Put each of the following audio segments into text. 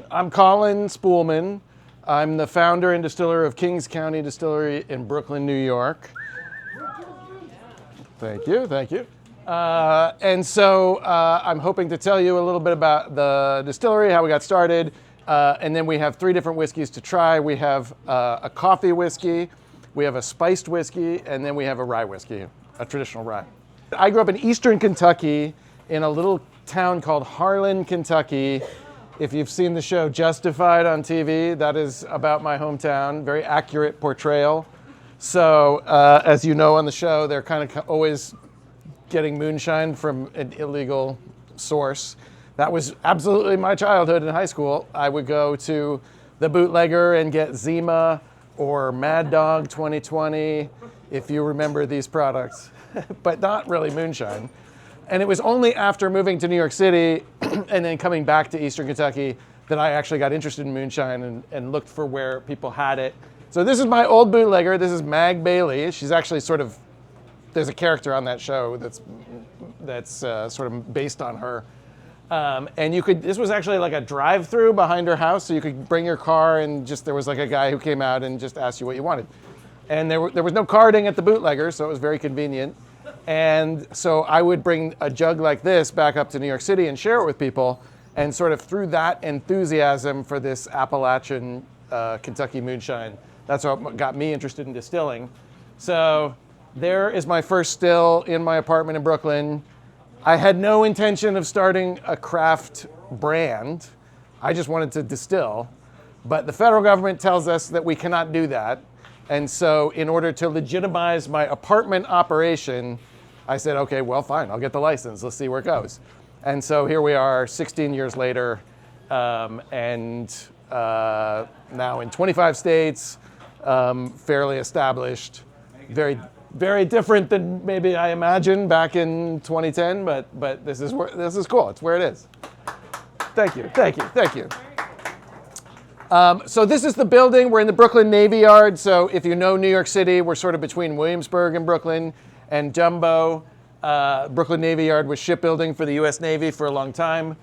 I'm Colin Spoelman. I'm the founder and distiller of Kings County Distillery in Brooklyn, New York. Thank you, thank you. I'm hoping to tell you a little bit about the distillery, how we got started, and then we have 3 different whiskeys to try. We have a coffee whiskey, we have a spiced whiskey, and then we have a rye whiskey, a traditional rye. I grew up in eastern Kentucky in a little town called Harlan, Kentucky. If you've seen the show Justified on TV, that is about my hometown. Very accurate portrayal. So, as you know on the show, they're kind of always getting moonshine from an illegal source. That was absolutely my childhood in high school. I would go to the bootlegger and get Zima or Mad Dog 2020, if you remember these products, but not really moonshine. And it was only after moving to New York City and then coming back to Eastern Kentucky that I actually got interested in moonshine and looked for where people had it. So this is my old bootlegger. This is Mag Bailey. She's actually there's a character on that show that's sort of based on her. And this was actually like a drive-through behind her house, so you could bring your car and there was like a guy who came out and just asked you what you wanted. And there was no carding at the bootlegger, so it was very convenient. And so I would bring a jug like this back up to New York City and share it with people. And sort of through that enthusiasm for this Appalachian Kentucky moonshine, that's what got me interested in distilling. So there is my first still in my apartment in Brooklyn. I had no intention of starting a craft brand. I just wanted to distill. But the federal government tells us that we cannot do that. And so in order to legitimize my apartment operation, I said, okay, well, fine, I'll get the license. Let's see where it goes. And so here we are 16 years later, now in 25 states, fairly established, very, very different than maybe I imagined back in 2010, but this is cool. It's where it is. Thank you, thank you, thank you. So this is the building. We're in the Brooklyn Navy Yard. So if you know New York City, we're sort of between Williamsburg and Brooklyn and Dumbo. Brooklyn Navy Yard was shipbuilding for the US Navy for a long time.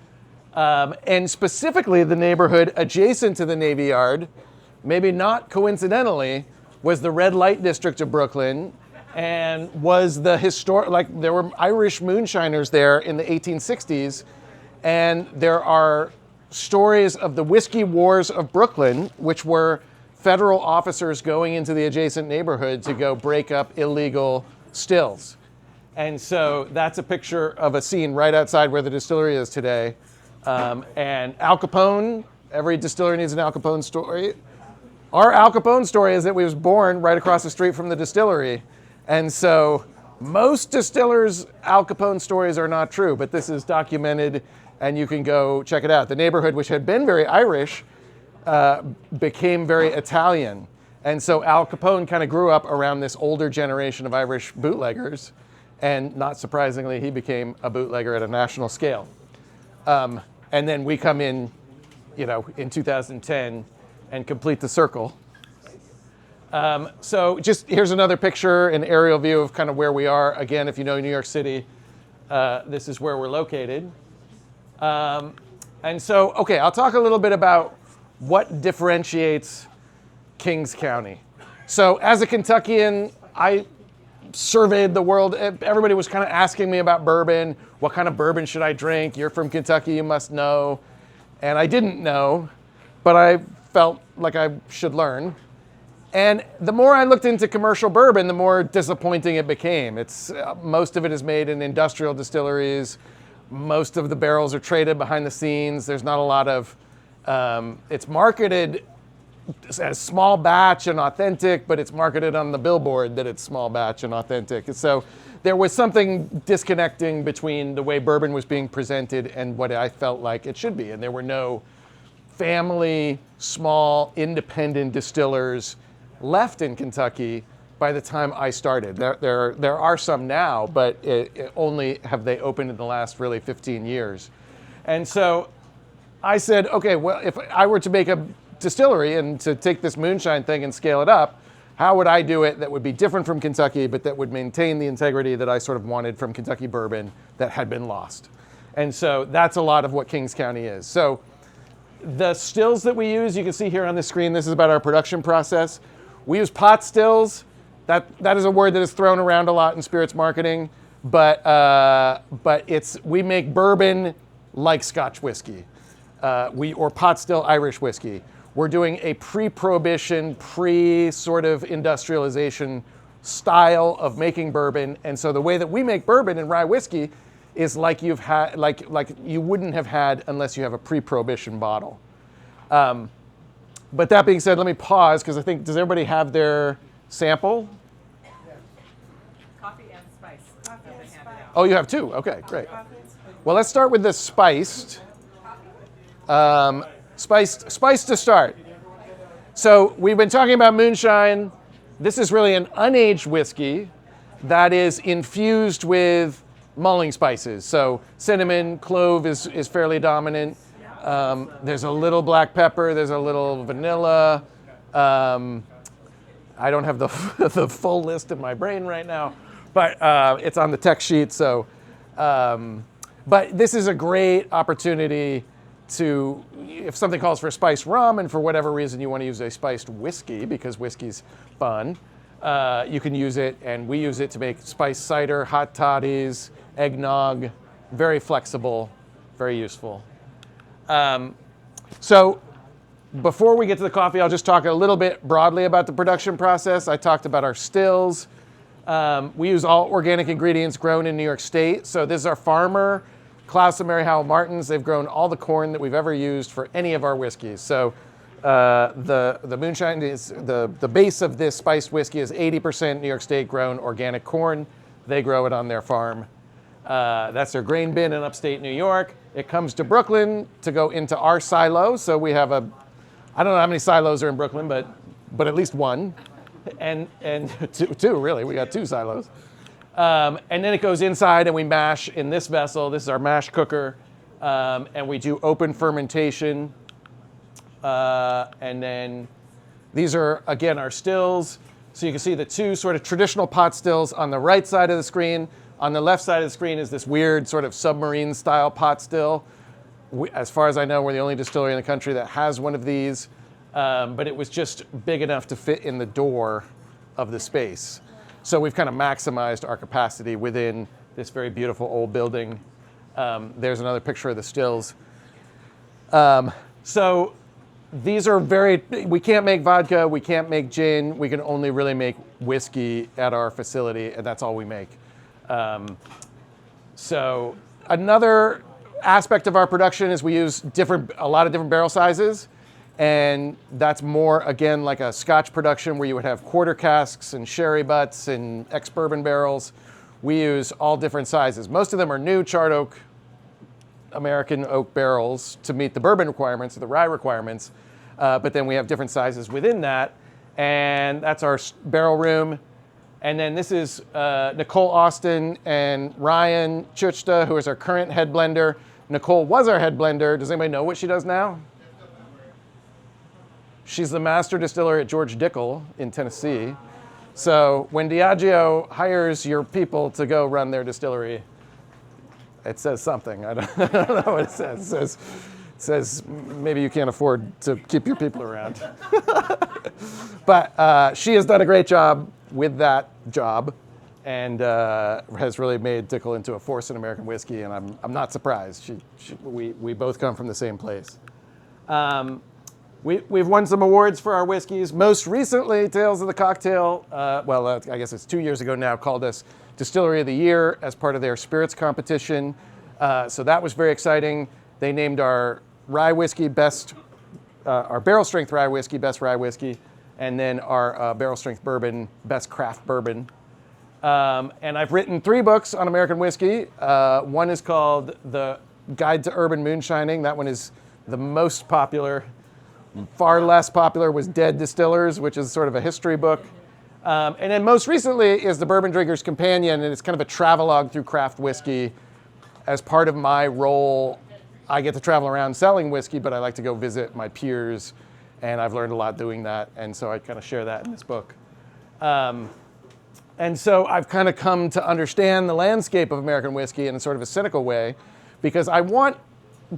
And specifically the neighborhood adjacent to the Navy Yard, maybe not coincidentally, was the red light district of Brooklyn and was the there were Irish moonshiners there in the 1860s. And there are stories of the Whiskey Wars of Brooklyn, which were federal officers going into the adjacent neighborhood to go break up illegal stills. And so that's a picture of a scene right outside where the distillery is today. And Al Capone, every distillery needs an Al Capone story. Our Al Capone story is that we was born right across the street from the distillery. And so most distillers' Al Capone stories are not true, but this is documented and you can go check it out. The neighborhood, which had been very Irish, became very Italian. And so Al Capone kind of grew up around this older generation of Irish bootleggers. And not surprisingly, he became a bootlegger at a national scale. And then we come in, in 2010 and complete the circle. So here's another picture, an aerial view of kind of where we are. Again, if you know New York City, this is where we're located. And so, okay, I'll talk a little bit about what differentiates Kings County. So as a Kentuckian, I surveyed the world. Everybody was kind of asking me about bourbon. What kind of bourbon should I drink? You're from Kentucky, you must know. And I didn't know, but I felt like I should learn. And the more I looked into commercial bourbon, the more disappointing it became. Most of it is made in industrial distilleries. Most of the barrels are traded behind the scenes. There's not a lot of, it's marketed as small batch and authentic, but it's marketed on the billboard that it's small batch and authentic. So there was something disconnecting between the way bourbon was being presented and what I felt like it should be. And there were no family, small, independent distillers left in Kentucky by the time I started. There are some now, but it only have they opened in the last really 15 years. And so I said, okay, well, if I were to make a distillery and to take this moonshine thing and scale it up, how would I do it that would be different from Kentucky, but that would maintain the integrity that I sort of wanted from Kentucky bourbon that had been lost? And so that's a lot of what Kings County is. So The stills that we use, you can see here on the screen, this is about our production process. We use pot stills. That is a word that is thrown around a lot in spirits marketing, but we make bourbon like Scotch whiskey, or pot still Irish whiskey. We're doing a pre-prohibition, sort of industrialization style of making bourbon, and so the way that we make bourbon and rye whiskey is like you've had, like you wouldn't have had unless you have a pre-prohibition bottle. But that being said, let me pause because I think, does everybody have their sample? Coffee and spice. Coffee and spice. Oh, you have two. Okay, great. Well, let's start with the spiced. Spiced to start. So we've been talking about moonshine. This is really an unaged whiskey that is infused with mulling spices. So cinnamon, clove is fairly dominant. There's a little black pepper. There's a little vanilla. I don't have the full list in my brain right now, but it's on the text sheet. So, but this is a great opportunity to, if something calls for spiced rum, and for whatever reason you want to use a spiced whiskey because whiskey's fun, you can use it, and we use it to make spiced cider, hot toddies, eggnog. Very flexible, very useful. So before we get to the coffee, I'll just talk a little bit broadly about the production process. I talked about our stills. We use all organic ingredients grown in New York State. So this is our farmer, Klaus and Mary Howell Martins. They've grown all the corn that we've ever used for any of our whiskeys. So the moonshine is, the base of this spiced whiskey is 80% New York State grown organic corn. They grow it on their farm. That's their grain bin in upstate New York. It comes to Brooklyn to go into our silo. So we have I don't know how many silos are in Brooklyn, but at least one. And two, really. We got two silos. And then it goes inside and we mash in this vessel. This is our mash cooker. And we do open fermentation. And then these are, again, our stills. So you can see the two sort of traditional pot stills on the right side of the screen. On the left side of the screen is this weird sort of submarine style pot still. As far as I know, we're the only distillery in the country that has one of these. But it was just big enough to fit in the door of the space. So we've kind of maximized our capacity within this very beautiful old building. There's another picture of the stills. So these are we can't make vodka, we can't make gin, we can only really make whiskey at our facility, and that's all we make. So another aspect of our production is we use a lot of different barrel sizes. And that's more, again, like a Scotch production where you would have quarter casks and sherry butts and ex-bourbon barrels. We use all different sizes. Most of them are new charred oak, American oak barrels to meet the bourbon requirements or the rye requirements. But then we have different sizes within that. And that's our barrel room. And then this is Nicole Austin and Ryan Chuchta, who is our current head blender. Nicole was our head blender. Does anybody know what she does now? She's the master distiller at George Dickel in Tennessee. So when Diageo hires your people to go run their distillery, it says something. I don't know what it says. It says maybe you can't afford to keep your people around. But she has done a great job with that job and has really made Dickel into a force in American whiskey, and I'm not surprised. We both come from the same place. We've won some awards for our whiskeys. Most recently, Tales of the Cocktail, I guess it's 2 years ago now, called us Distillery of the Year as part of their spirits competition. So that was very exciting. They named our rye whiskey our barrel strength rye whiskey best rye whiskey, and then our barrel strength bourbon best craft bourbon. And I've written 3 books on American whiskey. One is called The Guide to Urban Moonshining. That one is the most popular. Far less popular was Dead Distillers, which is sort of a history book. And then most recently is The Bourbon Drinker's Companion, and it's kind of a travelogue through craft whiskey. As part of my role, I get to travel around selling whiskey, but I like to go visit my peers, and I've learned a lot doing that, and so I kind of share that in this book. And so I've kind of come to understand the landscape of American whiskey in a sort of a cynical way, because I want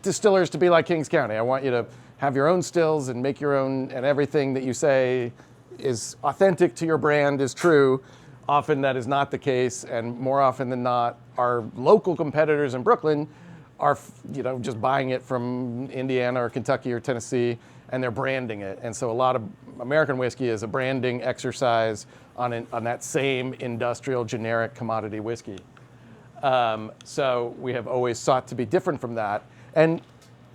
distillers to be like Kings County. I want you to have your own stills and make your own, and everything that you say is authentic to your brand is true. Often that is not the case, and more often than not, our local competitors in Brooklyn are, just buying it from Indiana or Kentucky or Tennessee, and they're branding it. And so a lot of American whiskey is a branding exercise on that same industrial generic commodity whiskey. So we have always sought to be different from that. And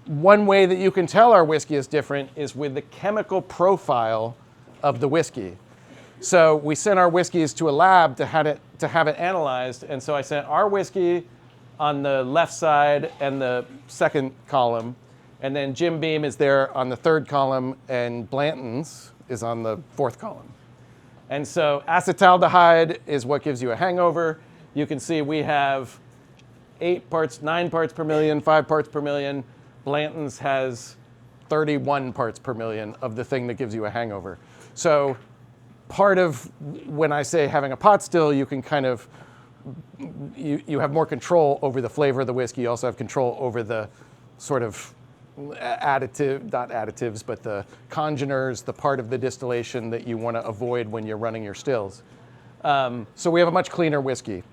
one way that you can tell our whiskey is different is with the chemical profile of the whiskey. So we sent our whiskeys to a lab to have it analyzed. And so I sent our whiskey on the left side and the second column. And then Jim Beam is there on the third column, and Blanton's is on the fourth column. And so acetaldehyde is what gives you a hangover. You can see we have 9 parts per million, 5 parts per million. Blanton's has 31 parts per million of the thing that gives you a hangover. So part of when I say having a pot still, you can kind of, you have more control over the flavor of the whiskey. You also have control over the sort of not additives, but the congeners, the part of the distillation that you want to avoid when you're running your stills. So we have a much cleaner whiskey.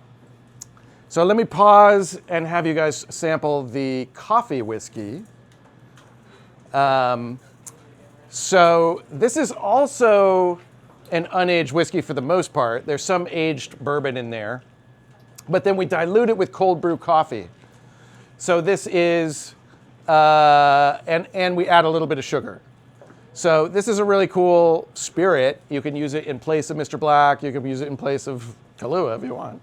So let me pause and have you guys sample the coffee whiskey. So this is also an unaged whiskey for the most part. There's some aged bourbon in there, but then we dilute it with cold brew coffee. So this is, and we add a little bit of sugar. So this is a really cool spirit. You can use it in place of Mr. Black. You can use it in place of Kahlua if you want.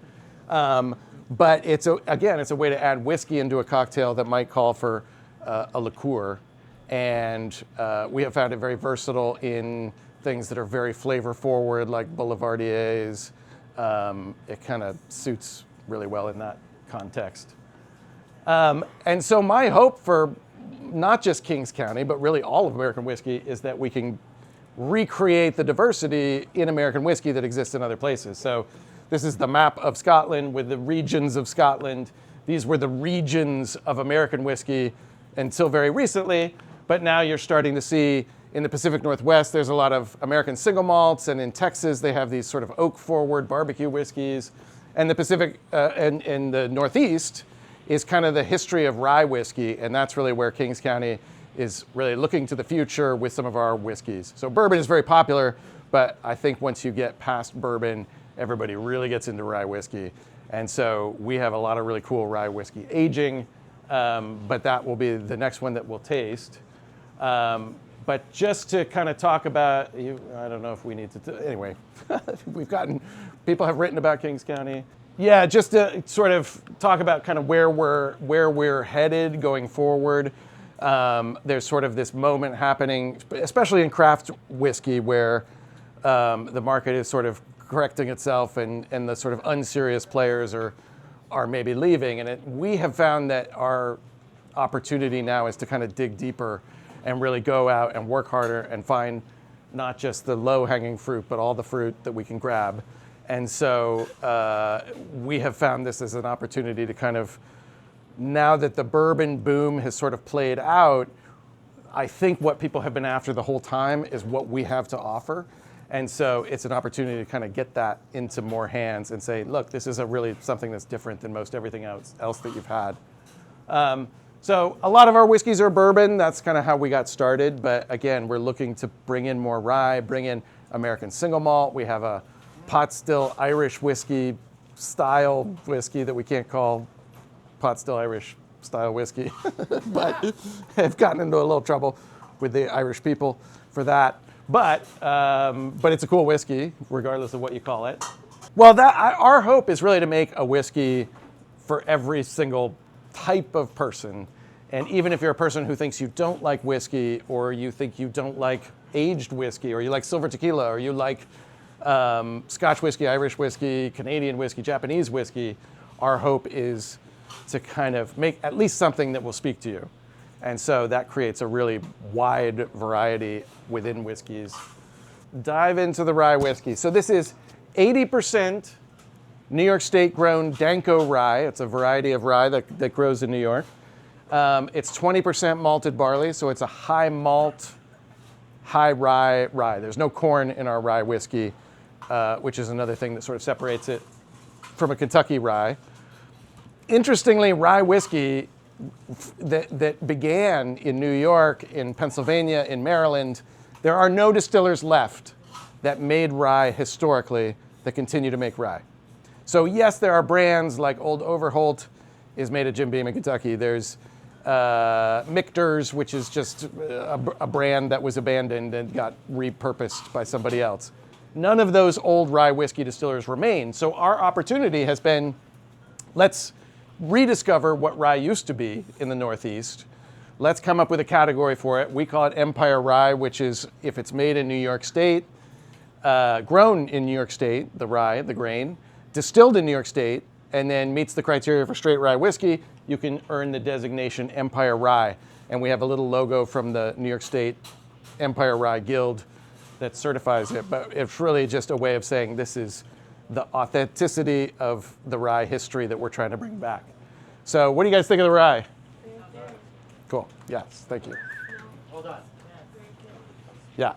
But it's a way to add whiskey into a cocktail that might call for a liqueur. And we have found it very versatile in things that are very flavor forward, like Boulevardiers. It kind of suits really well in that context. And so my hope for not just Kings County, but really all of American whiskey is that we can recreate the diversity in American whiskey that exists in other places. So this is the map of Scotland with the regions of Scotland. These were the regions of American whiskey until very recently, but now you're starting to see in the Pacific Northwest, there's a lot of American single malts, and in Texas, they have these sort of oak-forward barbecue whiskeys. And the Pacific and the Northeast is kind of the history of rye whiskey, and that's really where Kings County is really looking to the future with some of our whiskeys. So bourbon is very popular, but I think once you get past bourbon, everybody really gets into rye whiskey. And so we have a lot of really cool rye whiskey aging, but that will be the next one that we'll taste. But just to kind of talk about, I don't know if we need to, anyway, people have written about Kings County. Yeah, just to sort of talk about kind of where we're headed going forward. There's sort of this moment happening, especially in craft whiskey, where the market is sort of correcting itself, and the sort of unserious players are maybe leaving. And we have found that our opportunity now is to kind of dig deeper and really go out and work harder and find not just the low-hanging fruit, but all the fruit that we can grab. And so we have found this as an opportunity to kind of, now that the bourbon boom has sort of played out, I think what people have been after the whole time is what we have to offer. And so it's an opportunity to kind of get that into more hands and say, look, this is really something that's different than most everything else that you've had. So a lot of our whiskeys are bourbon. That's kind of how we got started. But again, we're looking to bring in more rye, bring in American single malt. We have a pot still Irish whiskey style whiskey that we can't call pot still Irish style whiskey, but have gotten into a little trouble with the Irish people for that. But it's a cool whiskey, regardless of what you call it. Well, our hope is really to make a whiskey for every single type of person. And even if you're a person who thinks you don't like whiskey, or you think you don't like aged whiskey, or you like silver tequila, or you like Scotch whiskey, Irish whiskey, Canadian whiskey, Japanese whiskey, our hope is to kind of make at least something that will speak to you. And so that creates a really wide variety within whiskeys. Dive into the rye whiskey. So this is 80% New York State grown Danko rye. It's a variety of rye that grows in New York. It's 20% malted barley, so it's a high malt, high rye. There's no corn in our rye whiskey, which is another thing that sort of separates it from a Kentucky rye. Interestingly, rye whiskey that began in New York, in Pennsylvania, in Maryland, there are no distillers left that made rye historically that continue to make rye. So yes, there are brands like Old Overholt is made at Jim Beam in Kentucky. There's Michter's, which is just a brand that was abandoned and got repurposed by somebody else. None of those old rye whiskey distillers remain. So our opportunity has been, let's rediscover what rye used to be in the Northeast. Let's come up with a category for it. We call it Empire Rye, which is if it's made in New York State, grown in New York State, the rye, the grain, distilled in New York State, and then meets the criteria for straight rye whiskey, you can earn the designation Empire Rye. And we have a little logo from the New York State Empire Rye Guild that certifies it. But it's really just a way of saying this is the authenticity of the rye history that we're trying to bring back. So what do you guys think of the rye? Cool. Yes, thank you. Hold on. Yeah.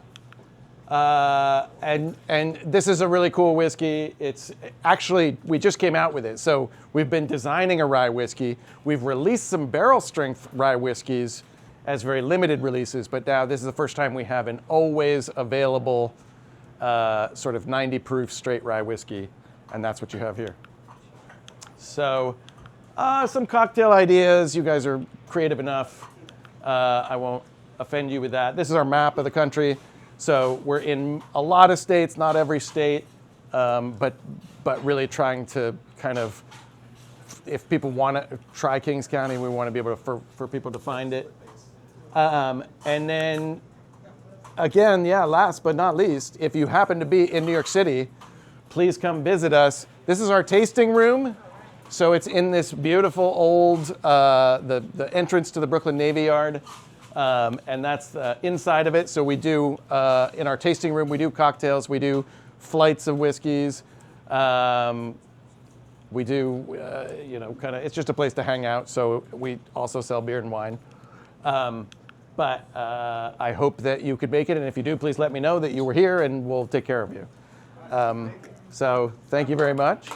And this is a really cool whiskey. It's actually, we just came out with it. So we've been designing a rye whiskey. We've released some barrel strength rye whiskeys as very limited releases, but now this is the first time we have an always available sort of 90 proof straight rye whiskey, and that's what you have here. So some cocktail ideas. You guys are creative enough. I won't offend you with that. This is our map of the country. So we're in a lot of states, not every state, but really trying to kind of, if people want to try Kings County, we want to be able to, for people to find it. And then, again, yeah, last but not least, if you happen to be in New York City, please come visit us. This is our tasting room. So it's in this beautiful old, the entrance to the Brooklyn Navy Yard. And that's the inside of it. So we do, in our tasting room, we do cocktails, we do flights of whiskeys. We do, kind of, it's just a place to hang out. So we also sell beer and wine. But I hope that you could make it. And if you do, please let me know that you were here and we'll take care of you. So thank you very much.